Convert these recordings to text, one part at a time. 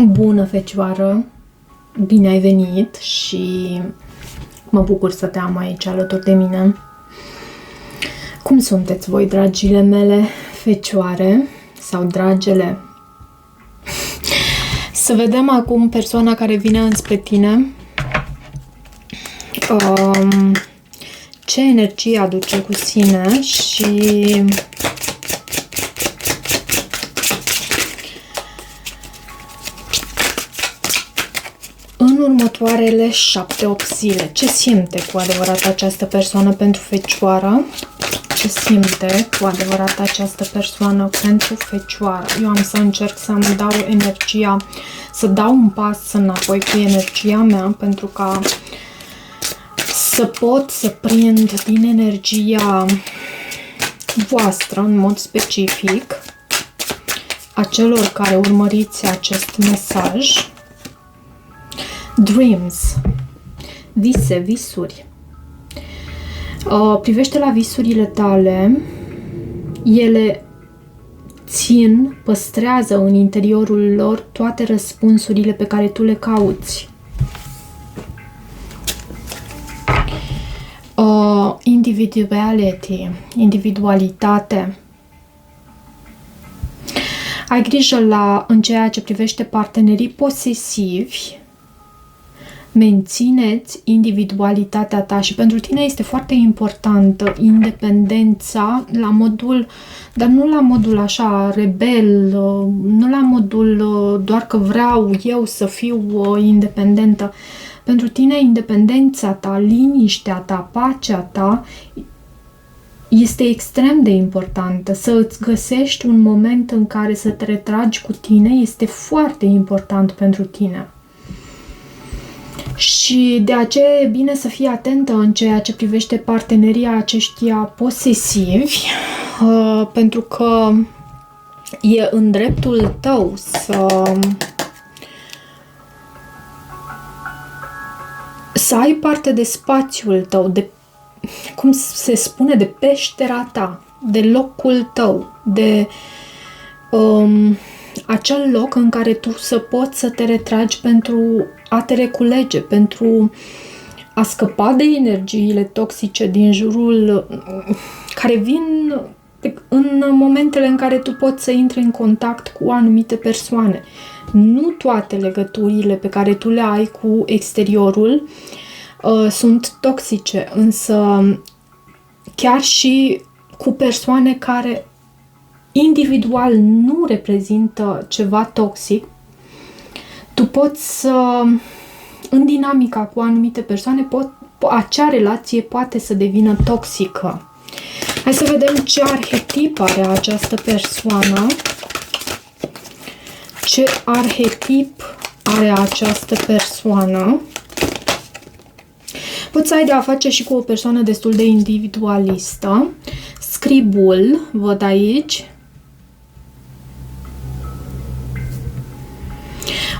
Bună, Fecioară! Bine ai venit și mă bucur să te am aici alături de mine. Cum sunteți voi, dragile mele Fecioare sau dragele? Să vedem acum persoana care vine înspre tine. Ce energie aduce cu sine și în următoarele 7-8 zile. Ce simte cu adevărat această persoană pentru Fecioară? Ce simte cu adevărat această persoană pentru Fecioară? Eu am să încerc să-mi dau energia, să dau un pas înapoi cu energia mea, pentru ca să pot să prind din energia voastră, în mod specific, a celor care urmăriți acest mesaj. Dreams, vise, visuri. Privește la visurile tale, ele păstrează în interiorul lor toate răspunsurile pe care tu le cauți. Individualitate. Ai grijă în ceea ce privește partenerii posesivi. Mențineți individualitatea ta și pentru tine este foarte importantă independența la modul, dar nu la modul așa rebel, nu la modul doar că vreau eu să fiu independentă. Pentru tine independența ta, liniștea ta, pacea ta este extrem de importantă. Să îți găsești un moment în care să te retragi cu tine este foarte important pentru tine. Și de aceea e bine să fii atentă în ceea ce privește partenerii aceștia posesivi, pentru că e în dreptul tău să ai parte de spațiul tău, de, cum se spune, de peștera ta, de locul tău, de acel loc în care tu să poți să te retragi pentru a te reculege, pentru a scăpa de energiile toxice din jurul, care vin în momentele în care tu poți să intri în contact cu anumite persoane. Nu toate legăturile pe care tu le ai cu exteriorul sunt toxice, însă chiar și cu persoane care individual nu reprezintă ceva toxic, tu poți să, în dinamica cu anumite persoane, acea relație poate să devină toxică. Hai să vedem ce arhetip are această persoană. Ce arhetip are această persoană? Poți să ai de a face și cu o persoană destul de individualistă. Scribul, văd aici.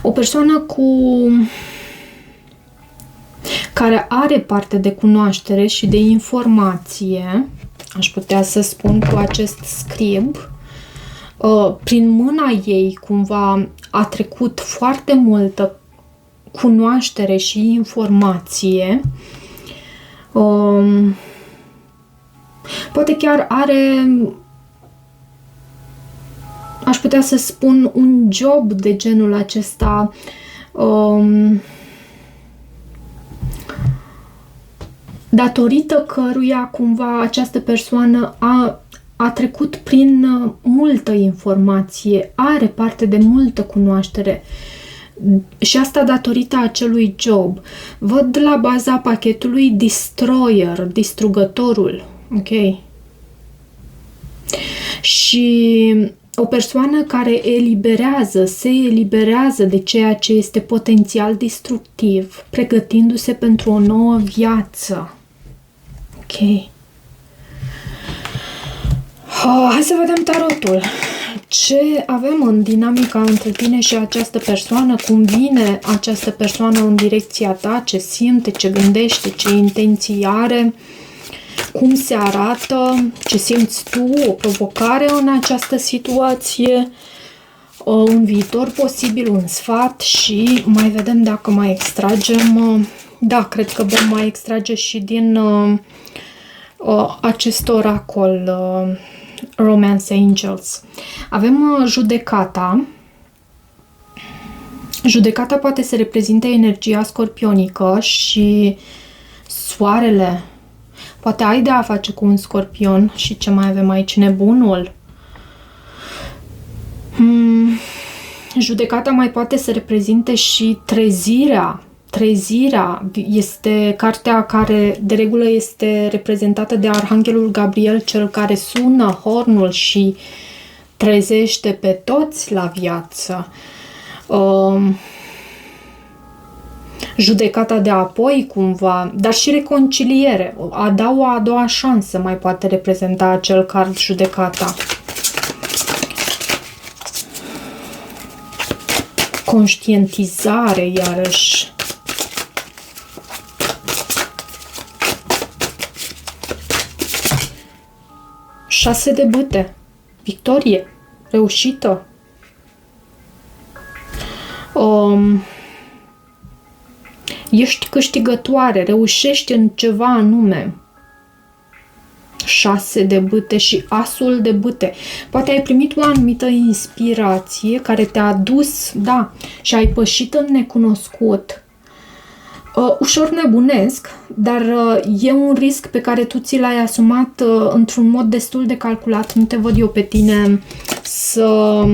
O persoană care are parte de cunoaștere și de informație, aș putea să spun cu acest scrib, prin mâna ei cumva a trecut foarte multă cunoaștere și informație. Poate chiar are, aș putea să spun, un job de genul acesta, datorită căruia cumva această persoană a trecut prin multă informație, are parte de multă cunoaștere și asta datorită acelui job. Văd la baza pachetului Destroyer, distrugătorul, ok? Și o persoană care se eliberează de ceea ce este potențial destructiv, pregătindu-se pentru o nouă viață. Ok. Hai să vedem tarotul. Ce avem în dinamica între tine și această persoană? Cum vine această persoană în direcția ta? Ce simte, ce gândește, ce intenții are? Cum se arată? Ce simți tu? O provocare în această situație? un viitor posibil, un sfat și mai vedem dacă mai extragem. Da, cred că vom mai extrage și din acest oracol Romance Angels. Avem judecata. Judecata poate să reprezinte energia scorpionică și soarele. Poate ai de a face cu un scorpion. Și ce mai avem aici? Nebunul. Judecata mai poate să reprezinte și trezirea. Trezirea este cartea care de regulă este reprezentată de Arhanghelul Gabriel, cel care sună hornul și trezește pe toți la viață. Judecata de apoi cumva, dar și reconciliere. A da o a doua șansă mai poate reprezenta acel card judecata. Conștientizare iarăși. Șase de bâte. Victorie. Reușită. Ești câștigătoare. Reușești în ceva anume. 6 de bâte și asul de bâte. Poate ai primit o anumită inspirație care te-a dus, da, și ai pășit în necunoscut. Ușor nebunesc, dar e un risc pe care tu ți l-ai asumat într-un mod destul de calculat. Nu te văd eu pe tine să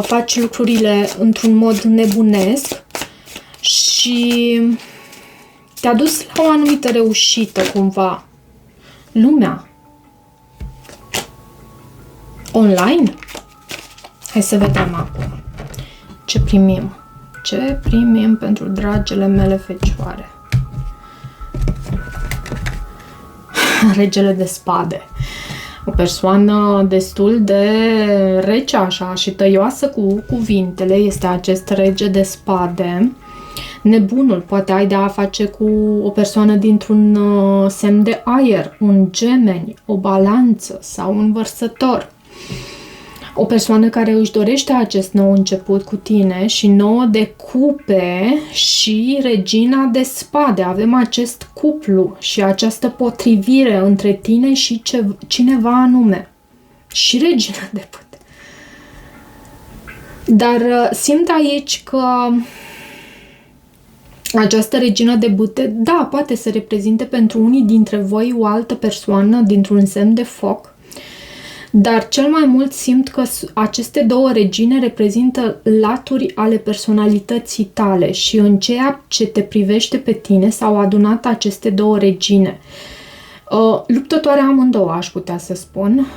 faci lucrurile într-un mod nebunesc și te-a dus la o anumită reușită cumva. Lumea. Online? Hai să vedem acum ce primim. Ce primim pentru dragele mele fecioare? Regele de spade. O persoană destul de rece așa și tăioasă cu cuvintele este acest rege de spade. Nebunul, poate ai de a face cu o persoană dintr-un semn de aer, un gemeni, o balanță sau un vărsător. O persoană care își dorește acest nou început cu tine și 9 de cupe și regina de spade. Avem acest cuplu și această potrivire între tine și cineva anume. Și regina de bâte. Dar simt aici că această regină de bâte, da, poate să reprezinte pentru unii dintre voi o altă persoană dintr-un semn de foc, dar cel mai mult simt că aceste două regine reprezintă laturi ale personalității tale și în ceea ce te privește pe tine s-au adunat aceste două regine. Luptătoare amândouă, aș putea să spun,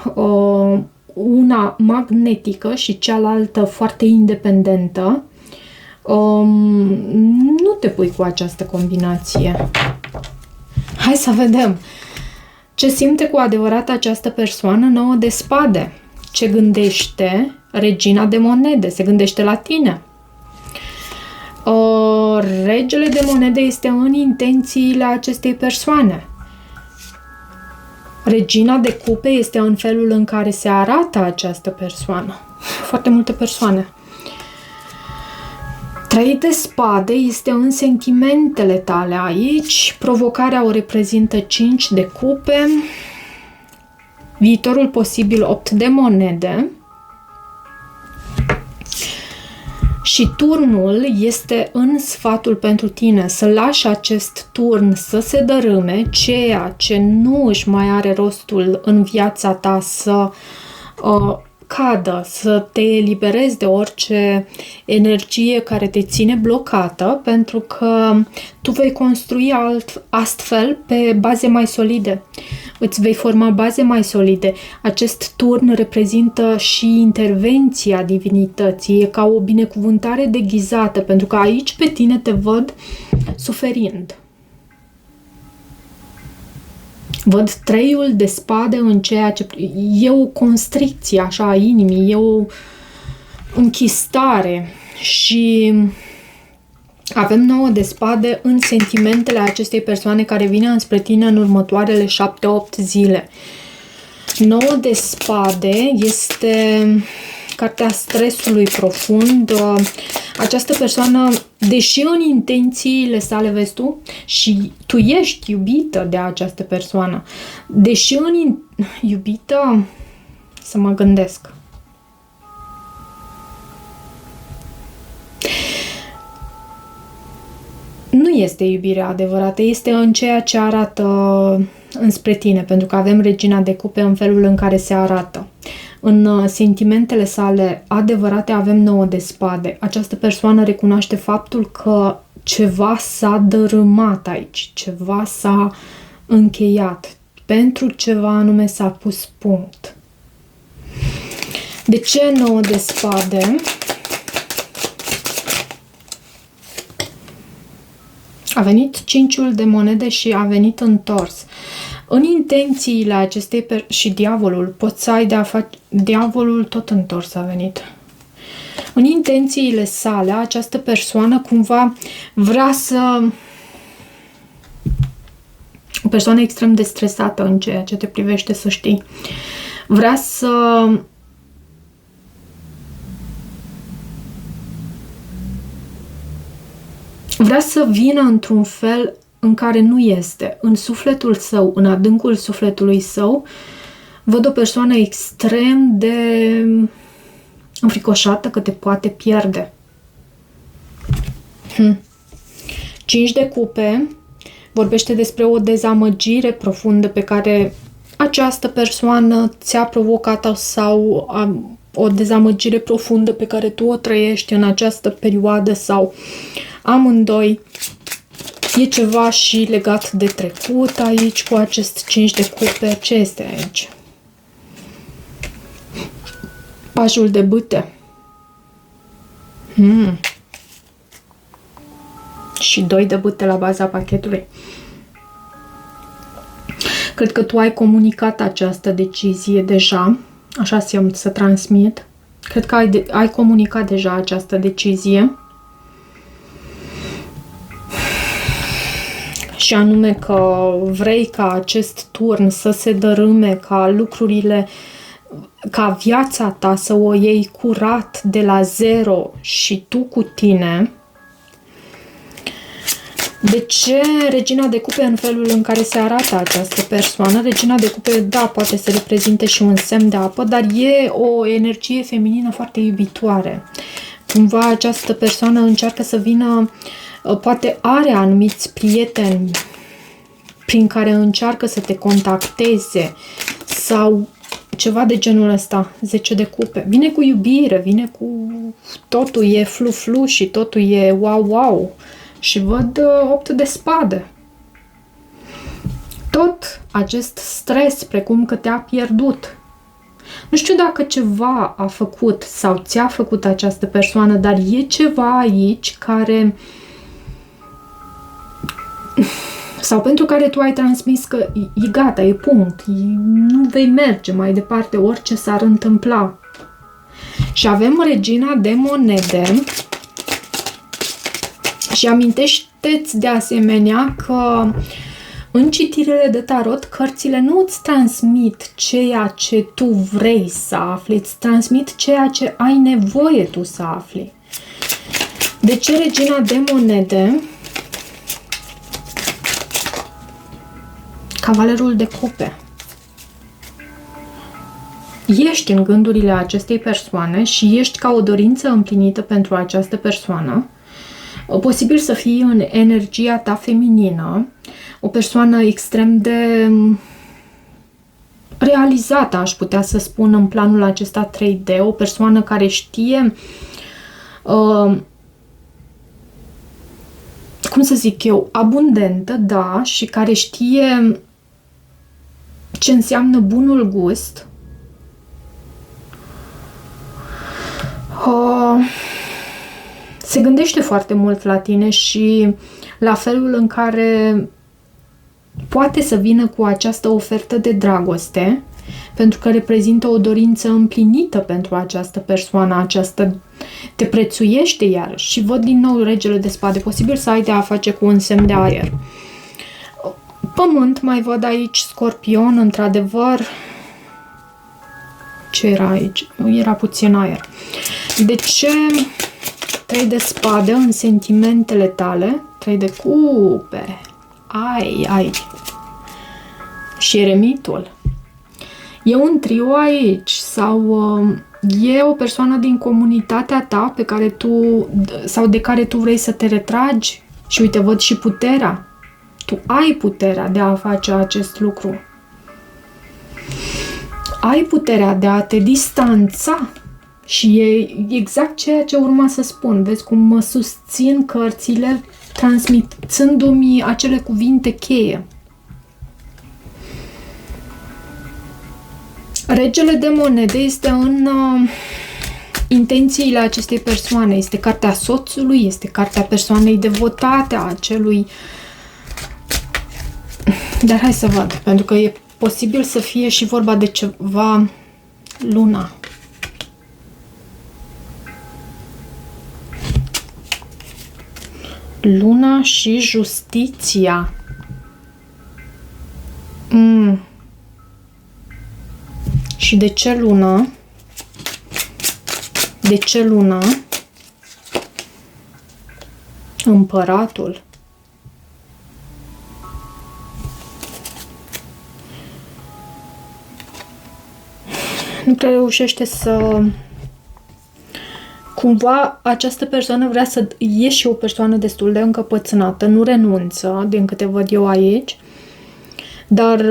una magnetică și cealaltă foarte independentă. Nu te pui cu această combinație. Hai să vedem. Ce simte cu adevărat această persoană? 9 de spade. Ce gândește regina de monede? Se gândește la tine. Regele de monede este în intențiile acestei persoane. Regina de cupe este în felul în care se arată această persoană. Foarte multe persoane. 3 de spade este în sentimentele tale aici. Provocarea o reprezintă 5 de cupe. Viitorul posibil 8 de monede. Și turnul este în sfatul pentru tine. Să lași acest turn să se dărâme, ceea ce nu își mai are rostul în viața ta să cadă, să te eliberezi de orice energie care te ține blocată, pentru că tu vei construi astfel pe baze mai solide. Îți vei forma baze mai solide. Acest turn reprezintă și intervenția divinității, e ca o binecuvântare deghizată, pentru că aici pe tine te văd suferind. Văd 3 de spade în ceea ce... E o constricție așa a inimii, e o închistare și avem 9 de spade în sentimentele acestei persoane care vine înspre tine în următoarele 7-8 zile. 9 de spade este cartea stresului profund. Această persoană, deși în intențiile sale, vezi tu, și tu ești iubită de această persoană, deși iubită, să mă gândesc. Nu este iubirea adevărată, este în ceea ce arată înspre tine, pentru că avem regina de cupe în felul în care se arată. În sentimentele sale adevărate avem 9 de spade. Această persoană recunoaște faptul că ceva s-a dărâmat aici, ceva s-a încheiat, pentru ceva anume s-a pus punct. De ce 9 de spade? A venit 5-ul de monede și a venit întors. În intențiile acestei și diavolul, poți să ai de a face... Diavolul tot întors a venit. În intențiile sale, această persoană cumva vrea să... O persoană extrem de stresată în ceea ce te privește, să știi. Vrea să vină într-un fel în care nu este. În sufletul său, în adâncul sufletului său, văd o persoană extrem de înfricoșată că te poate pierde. 5 de cupe vorbește despre o dezamăgire profundă pe care această persoană ți-a provocat sau o dezamăgire profundă pe care tu o trăiești în această perioadă sau amândoi. E ceva și legat de trecut aici cu acest 5 de cupe. Ce este aici? Pajul de bâte. Și 2 de bâte la baza pachetului. Cred că tu ai comunicat această decizie deja. Așa simt să transmit. Cred că ai comunicat deja această decizie. Și anume că vrei ca acest turn să se dărâme, ca lucrurile, ca viața ta să o iei curat de la zero și tu cu tine. De ce regina de cupe în felul în care se arată această persoană? Regina de cupe, da, poate să reprezinte și un semn de apă, dar e o energie feminină foarte iubitoare. Cumva această persoană încearcă să vină, poate are anumiți prieteni prin care încearcă să te contacteze sau ceva de genul ăsta. 10 de cupe. Vine cu iubire, vine cu... Totul e flu-flu și totul e wow-wow. Și văd 8 de spade. Tot acest stres, precum că te-a pierdut. Nu știu dacă ceva a făcut sau ți-a făcut această persoană, dar e ceva aici care... Sau pentru care tu ai transmis că e gata, e punct, nu vei merge mai departe orice s-ar întâmpla. Și avem regina de monede și amintește-ți de asemenea că în citirile de tarot, cărțile nu îți transmit ceea ce tu vrei să afli, îți transmit ceea ce ai nevoie tu să afli. De ce regina de monede? Cavalerul de cupe. Ești în gândurile acestei persoane și ești ca o dorință împlinită pentru această persoană. Posibil să fii în energia ta feminină, o persoană extrem de realizată, aș putea să spun, în planul acesta 3D, o persoană care știe cum să zic eu, abundentă, da, și care știe ce înseamnă bunul gust. Se gândește foarte mult la tine și la felul în care poate să vină cu această ofertă de dragoste, pentru că reprezintă o dorință împlinită pentru această persoană, această te prețuiește iarăși. Și văd din nou regele de spade, posibil să ai de a face cu un semn de aer. Pământ, mai văd aici scorpion, într-adevăr, Ce era aici? Era puțin aer. De ce 3 de spade în sentimentele tale? 3 de cupe. Ai. Și eremitul. E un trio aici sau e o persoană din comunitatea ta pe care sau de care tu vrei să te retragi? Și uite, văd și puterea. Tu ai puterea de a face acest lucru. Ai puterea de a te distanța. Și e exact ceea ce urma să spun. Vezi cum mă susțin cărțile transmitându-mi acele cuvinte cheie. Regele de monede este în intențiile acestei persoane. Este cartea soțului, este cartea persoanei devotate, a acelui... Dar hai să văd, pentru că e posibil să fie și vorba de ceva luna. Luna și justiția. Și de ce luna? De ce luna? Împăratul. Nu prea reușește să... Cumva această persoană vrea să... E și o persoană destul de încăpățânată, nu renunță, din câte văd eu aici, dar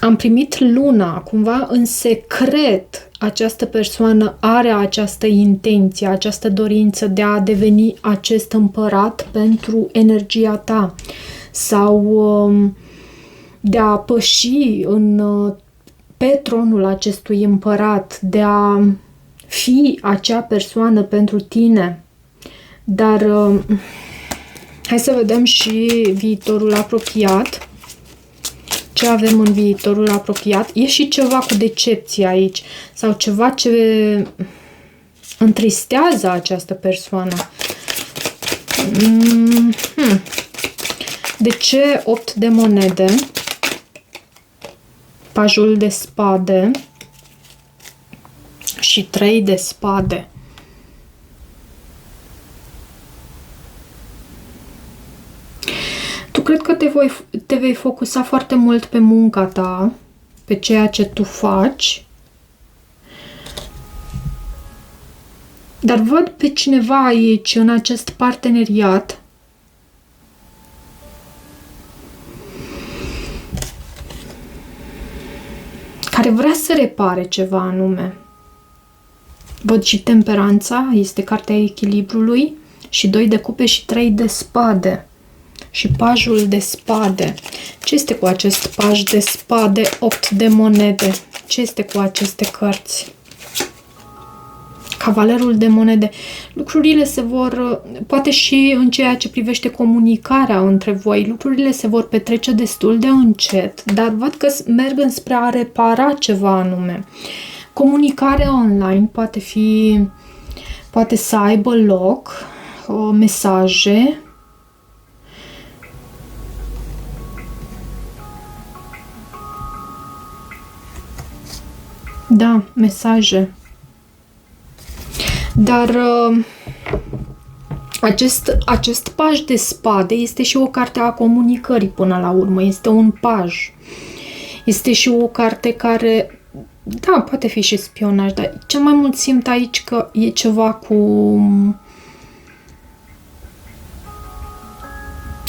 am primit luna, cumva în secret această persoană are această intenție, această dorință de a deveni acest împărat pentru energia ta sau de a păși pe tronul acestui împărat, de a fi acea persoană pentru tine. Dar hai să vedem și viitorul apropiat. Ce avem în viitorul apropiat? E și ceva cu decepție aici. Sau ceva ce întristează această persoană. De ce 8 de monede? Pajul de spade și 3 de spade. Tu cred că te vei focusa foarte mult pe munca ta, pe ceea ce tu faci, dar văd pe cineva aici, în acest parteneriat, care vrea să repare ceva anume. Văd și temperanța, este cartea echilibrului, și 2 de cupe și 3 de spade. Și pajul de spade. Ce este cu acest paj de spade? 8 de monede. Ce este cu aceste cărți? Cavalerul de monede. Lucrurile se vor, poate și în ceea ce privește comunicarea între voi, lucrurile se vor petrece destul de încet, dar văd că merg înspre a repara ceva anume. Comunicarea online poate să aibă loc, mesaje, da, mesaje. Dar acest paj de spade este și o carte a comunicării până la urmă. Este un paj. Este și o carte care, da, poate fi și spionaj, dar cel mai mult simt aici că e ceva cu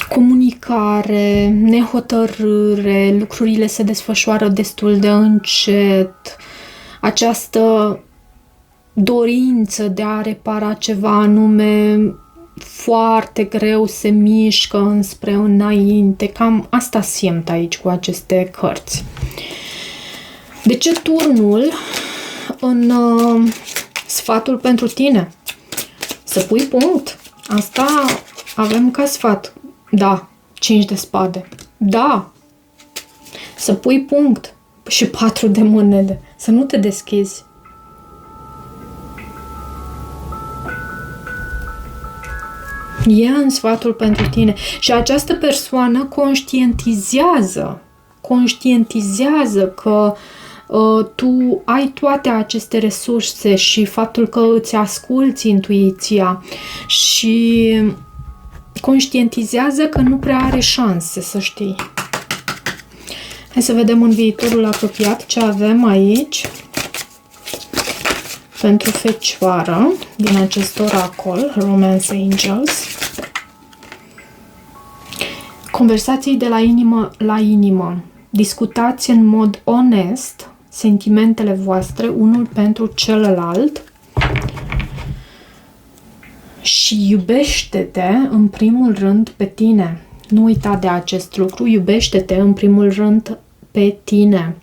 comunicare, nehotărâre, lucrurile se desfășoară destul de încet. Această dorință de a repara ceva anume foarte greu se mișcă înspre înainte. Cam asta simt aici cu aceste cărți. De ce turnul în sfatul pentru tine? Să pui punct. Asta avem ca sfat. Da, 5 de spade. Da, să pui punct. Și 4 de monede. Să nu te deschizi. E în sfatul pentru tine. Și această persoană conștientizează că tu ai toate aceste resurse și faptul că îți asculți intuiția și conștientizează că nu prea are șanse, să știi. Hai să vedem în viitorul apropiat ce avem aici pentru Fecioară din acest oracol, Romance Angels. Conversații de la inimă la inimă. Discutați în mod onest sentimentele voastre unul pentru celălalt și iubește-te în primul rând pe tine. Nu uita de acest lucru, iubește-te în primul rând pe tine.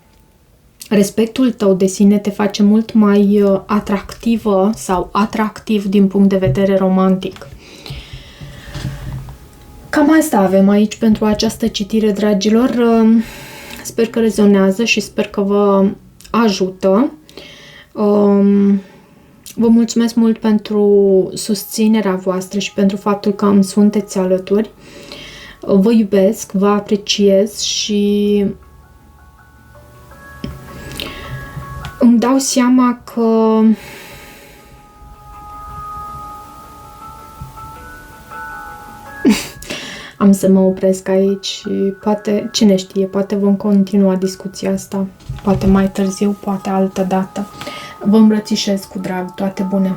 Respectul tău de sine te face mult mai atractivă sau atractiv din punct de vedere romantic. Cam asta avem aici pentru această citire, dragilor. Sper că rezonează și sper că vă ajută. Vă mulțumesc mult pentru susținerea voastră și pentru faptul că îmi sunteți alături. Vă iubesc, vă apreciez și îmi dau seama că am să mă opresc aici și poate, cine știe, poate vom continua discuția asta, poate mai târziu, poate altă dată. Vă îmbrățișez cu drag, toate bune!